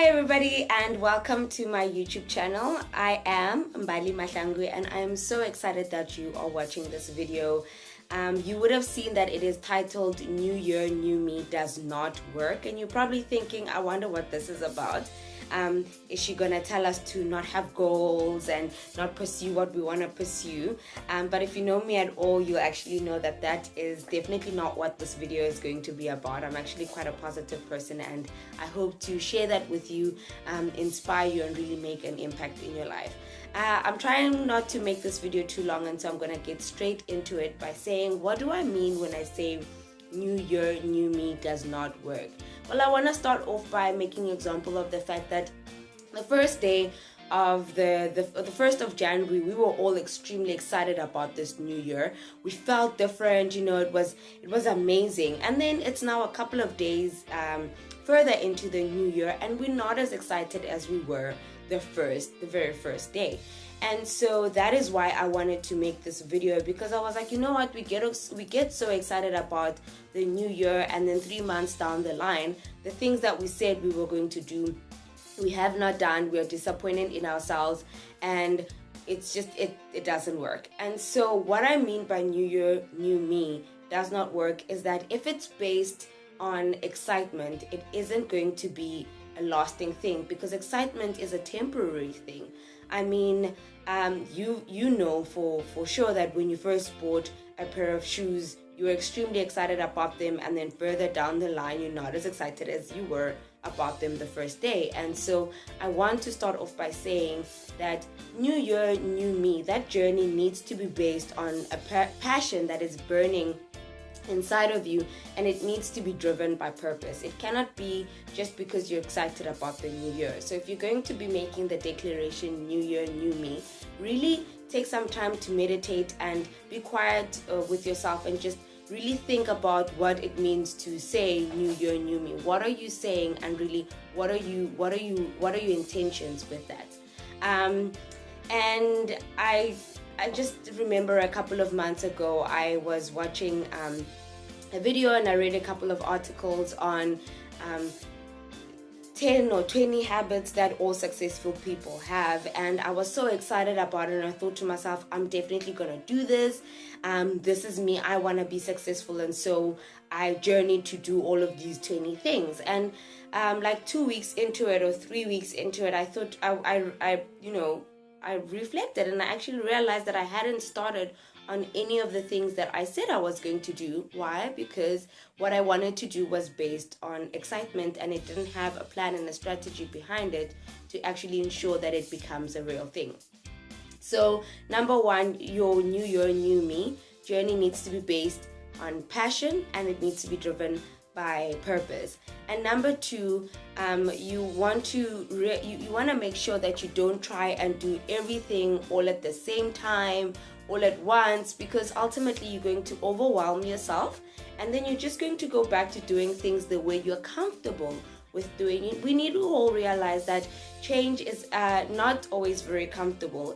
Hi everybody and welcome to my YouTube channel. I am mbalimahlangu and I am so excited that you are watching this video. You would have seen that it is titled New Year, New Me Does Not Work, and you're probably thinking, I wonder what this is about. Is she gonna tell us to not have goals and not pursue what we want to pursue? But if you know me at all, you'll actually know that that is definitely not what this video is going to be about. I'm actually quite a positive person and I hope to share that with you, inspire you and really make an impact in your life. I'm trying not to make this video too long, and so I'm gonna get straight into it by saying, what do I mean when I say New Year, New Me does not work? Well, I want to start off by making an example of the fact that the first day of the 1st of January, we were all extremely excited about this new year. We felt different, it was amazing. And then it's now a couple of days further into the new year, and we're not as excited as we were the very first day. And so that is why I wanted to make this video, because I was like, you know what, we get so excited about the new year, and then 3 months down the line, the things that we said we were going to do, we have not done. We are disappointed in ourselves, and it's just it doesn't work. And so what I mean by New Year, New Me does not work is that if it's based on excitement, it isn't going to be a lasting thing, because excitement is a temporary thing. I mean, you know for sure that when you first bought a pair of shoes, you were extremely excited about them, and then further down the line, you're not as excited as you were about them the first day. And so I want to start off by saying that New Year, New Me, that journey needs to be based on a passion that is burning inside of you, and it needs to be driven by purpose. It cannot be just because you're excited about the new year. So if you're going to be making the declaration New Year, New Me, really take some time to meditate and be quiet with yourself and just really think about what it means to say New Year, New Me. What are you saying, and really what are your intentions with that? And I just remember a couple of months ago, I was watching a video and I read a couple of articles on 10 or 20 habits that all successful people have, and I was so excited about it, and I thought to myself, I'm definitely gonna do this. This is me. I want to be successful, and so I journeyed to do all of these 20 things. And like 2 weeks into it or 3 weeks into it, I thought I reflected, and I actually realized that I hadn't started on any of the things that I said I was going to do. Why? Because what I wanted to do was based on excitement, and it didn't have a plan and a strategy behind it to actually ensure that it becomes a real thing. So number one, your New Year, New Me journey needs to be based on passion, and it needs to be driven by purpose. And number two, you want to make sure that you don't try and do everything all at the same time, all at once, because ultimately you're going to overwhelm yourself, and then you're just going to go back to doing things the way you're comfortable with doing it. We need to all realize that change is not always very comfortable.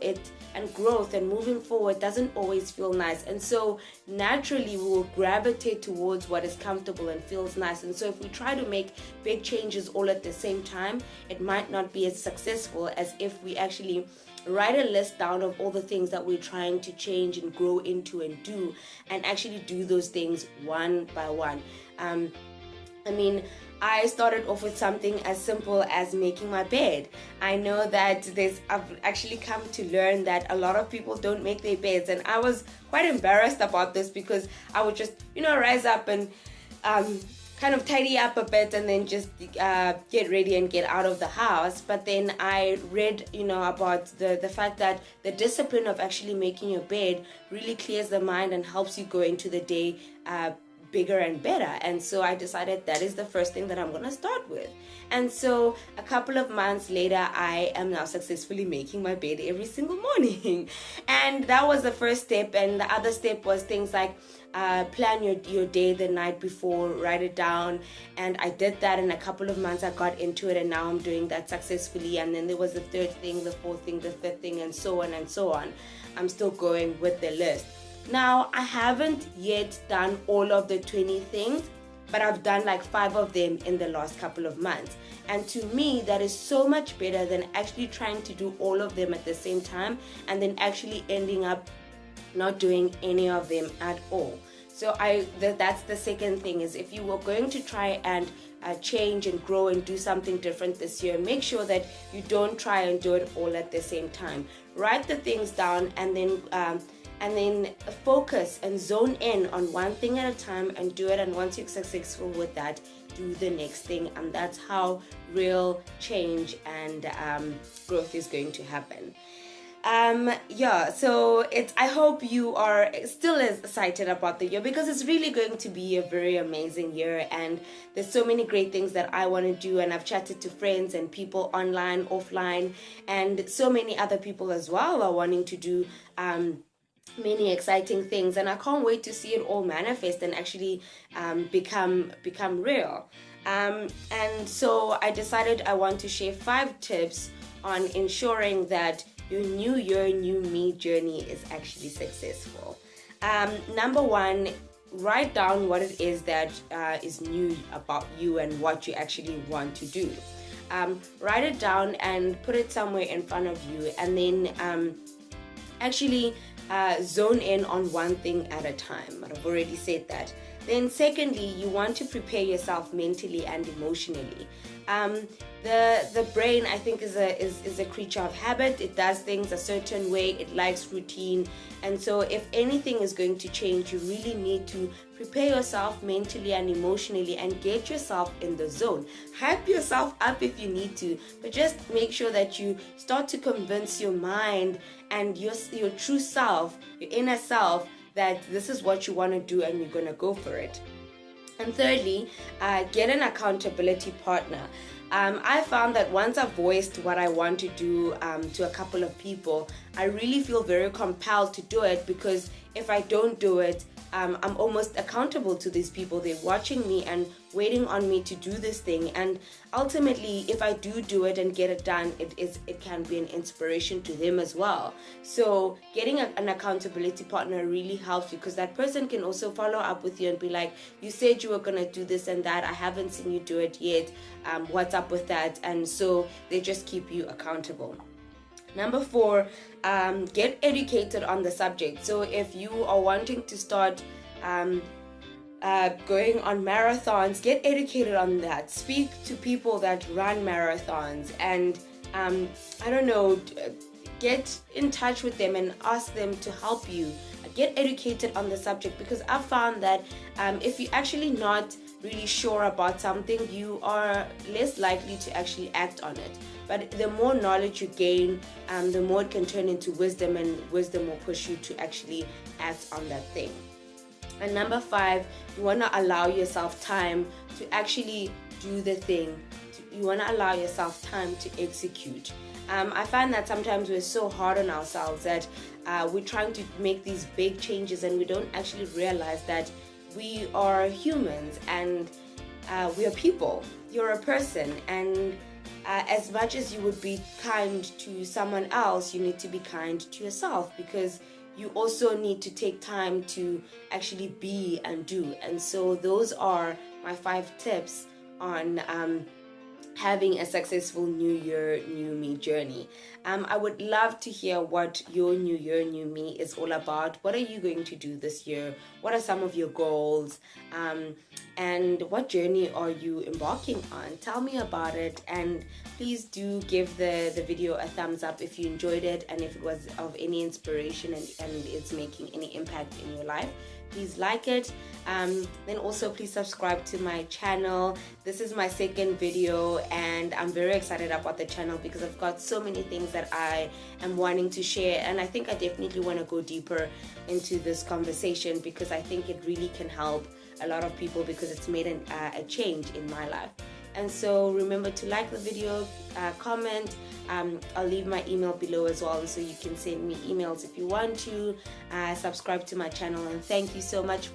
And growth and moving forward doesn't always feel nice, and so naturally we will gravitate towards what is comfortable and feels nice. And so if we try to make big changes all at the same time, it might not be as successful as if we actually write a list down of all the things that we're trying to change and grow into and do, and actually do those things one by one. I started off with something as simple as making my bed. I know that I've actually come to learn that a lot of people don't make their beds, and I was quite embarrassed about this, because I would just, rise up and kind of tidy up a bit and then just get ready and get out of the house. But then I read, about the fact that the discipline of actually making your bed really clears the mind and helps you go into the day bigger and better. And so I decided that is the first thing that I'm going to start with. And so a couple of months later, I am now successfully making my bed every single morning. And that was the first step. And the other step was things like plan your day the night before, write it down. And I did that in a couple of months. I got into it, and now I'm doing that successfully. And then there was the third thing, the fourth thing, the fifth thing, and so on and so on. I'm still going with the list. Now, I haven't yet done all of the 20 things, but I've done like 5 of them in the last couple of months. And to me, that is so much better than actually trying to do all of them at the same time and then actually ending up not doing any of them at all. So that's the second thing, is if you were going to try and change and grow and do something different this year, make sure that you don't try and do it all at the same time. Write the things down and then focus and zone in on one thing at a time and do it. And once you're successful with that, do the next thing. And that's how real change and growth is going to happen. So I hope you are still as excited about the year, because it's really going to be a very amazing year, and there's so many great things that I want to do, and I've chatted to friends and people online, offline, and so many other people as well are wanting to do many exciting things, and I can't wait to see it all manifest and actually become real. And so I decided I want to share 5 tips on ensuring that your new year, new me journey is actually successful. Number 1, write down what it is that is new about you and what you actually want to do. Write it down and put it somewhere in front of you, and then actually zone in on one thing at a time. I've already said that. Then secondly, you want to prepare yourself mentally and emotionally. The brain, I think, is a creature of habit. It does things a certain way. It likes routine. And so if anything is going to change, you really need to prepare yourself mentally and emotionally and get yourself in the zone. Hype yourself up if you need to, but just make sure that you start to convince your mind and your true self, your inner self, that this is what you want to do and you're going to go for it. And thirdly, get an accountability partner. I found that once I've voiced what I want to do to a couple of people, I really feel very compelled to do it, because if I don't do it, I'm almost accountable to these people. They're watching me and waiting on me to do this thing. And ultimately, if I do it and get it done, it can be an inspiration to them as well. So getting an accountability partner really helps, because that person can also follow up with you and be like, you said you were going to do this and that. I haven't seen you do it yet. What's up with that? And so they just keep you accountable. Number 4, get educated on the subject. So if you are wanting to start going on marathons, get educated on that. Speak to people that run marathons, and get in touch with them and ask them to help you. Get educated on the subject, because I've found that if you're actually not really sure about something, you are less likely to actually act on it. But the more knowledge you gain, the more it can turn into wisdom, and wisdom will push you to actually act on that thing. And number 5, you want to allow yourself time to actually do the thing. You want to allow yourself time to execute. I find that sometimes we're so hard on ourselves that we're trying to make these big changes, and we don't actually realize that we are humans and we are people. You're a person, and as much as you would be kind to someone else, you need to be kind to yourself, because you also need to take time to actually be and do. And so those are my 5 tips on having a successful new year, new me journey. I would love to hear what your new year, new me is all about. What are you going to do this year? What are some of your goals? And what journey are you embarking on? Tell me about it, and please do give the video a thumbs up if you enjoyed it, and if it was of any inspiration and it's making any impact in your life. Please like it. Then also please subscribe to my channel. This is my 2nd video, and I'm very excited about the channel because I've got so many things that I am wanting to share, and I think I definitely want to go deeper into this conversation, because I think it really can help a lot of people, because it's made a change in my life. And so remember to like the video, comment. I'll leave my email below as well, so you can send me emails if you want to. Subscribe to my channel, and thank you so much